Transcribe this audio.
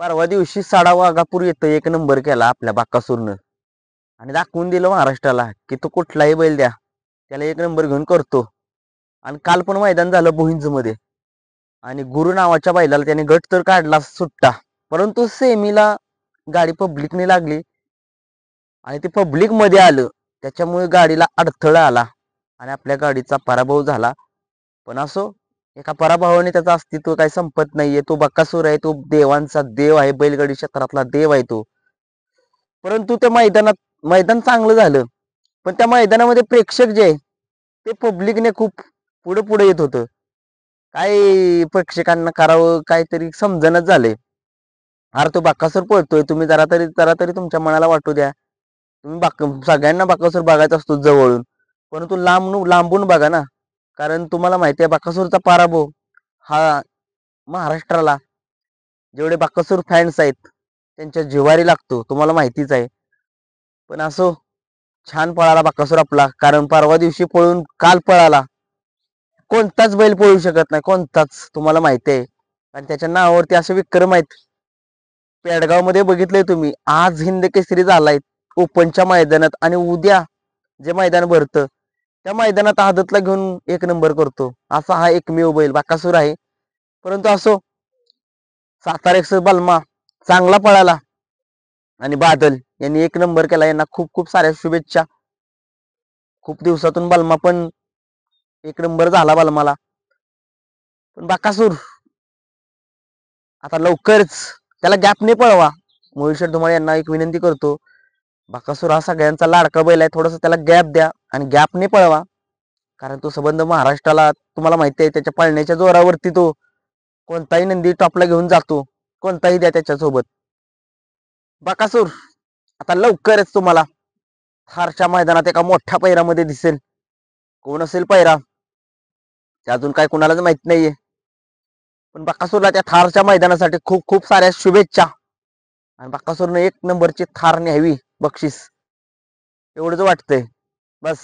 परवा दिवशी साडा वाघापूर येतं एक नंबर केला आपल्या बाकासूरनं आणि दाखवून दिलं महाराष्ट्राला की तो कुठलाही बैल द्या त्याला एक नंबर घेऊन करतो. आणि काल पण मैदान झालं भुईंज मध्ये आणि गुरु नावाच्या बैलाला त्याने गट तर काढला सुट्टा, परंतु सेमीला गाडी पब्लिकने लागली आणि ते पब्लिक मध्ये आलं त्याच्यामुळे गाडीला अडथळा आला आणि आपल्या गाडीचा पराभव झाला. पण असो, एका पराभवाने त्याचं अस्तित्व काही संपत नाहीये. तो बकासूर आहे, तो देवांचा देव आहे, बैलगाडी क्षेत्रातला देव आहे तो. परंतु त्या मैदानात मैदान चांगलं झालं, पण त्या मैदानामध्ये प्रेक्षक जे आहे ते पब्लिकने खूप पुढे पुढे येत होतं. काय प्रेक्षकांना करावं काहीतरी समजणच झालंय. अरे तो बाकासूर पळतोय, तुम्ही जरा तरी तुमच्या मनाला वाटू द्या. तुम्ही सगळ्यांना बाकासूर बघायचा असतो जवळून, परंतु लांबून बघा ना. कारण तुम्हाला माहिती आहे बाकासूरचा पराभव हा महाराष्ट्राला जेवढे बाकासूर फॅन्स आहेत त्यांच्या जिव्हारी लागतो, तुम्हाला माहितीच आहे. पण असो, छान पळाला बाकासूर आपला, कारण परवा दिवशी पळून काल पळाला. कोणताच बैल पळू शकत नाही, कोणताच, तुम्हाला माहिती आहे. आणि त्याच्या नावावरती असे विक्रम आहेत. पेडगाव मध्ये बघितलंय तुम्ही, आज हिंद केसरी झालाय ओपनच्या मैदानात आणि उद्या जे मैदान भरतं त्या मैदानात आदतला घेऊन एक नंबर करतो. असा हा एकमेव बैल बाकासूर आहे. परंतु असो, सातारा एक्स बलमा चांगला पळाला आणि बादल यांनी एक नंबर केला. यांना खूप खूप साऱ्या शुभेच्छा. खूप दिवसातून बलमा पण एक नंबर झाला बलमाला. पण बाकासूर आता लवकरच त्याला गॅपने पळवा. मोहिशर धुमाळ यांना एक विनंती करतो, बाकासूर हा सगळ्यांचा लाडका बैल आहे, थोडस त्याला गॅप द्या आणि गॅपने पळवा. कारण तो संबंध महाराष्ट्राला तुम्हाला माहिती आहे, त्याच्या पळण्याच्या जोरावरती तो कोणताही नंदी टॉपला घेऊन जातो. कोणताही द्या त्याच्यासोबत. बाकासूर आता लवकरच तुम्हाला थारच्या मैदानात एका मोठ्या पैरामध्ये दिसेल. कोण असेल पैरा ते अजून काय कुणालाच माहित नाहीये. पण बाकासूरला त्या थारच्या मैदानासाठी खूप खूप साऱ्या शुभेच्छा. आणि बाकासूरने एक नंबरची थार न्यावी बक्षीस, एवढंच वाटतंय बस.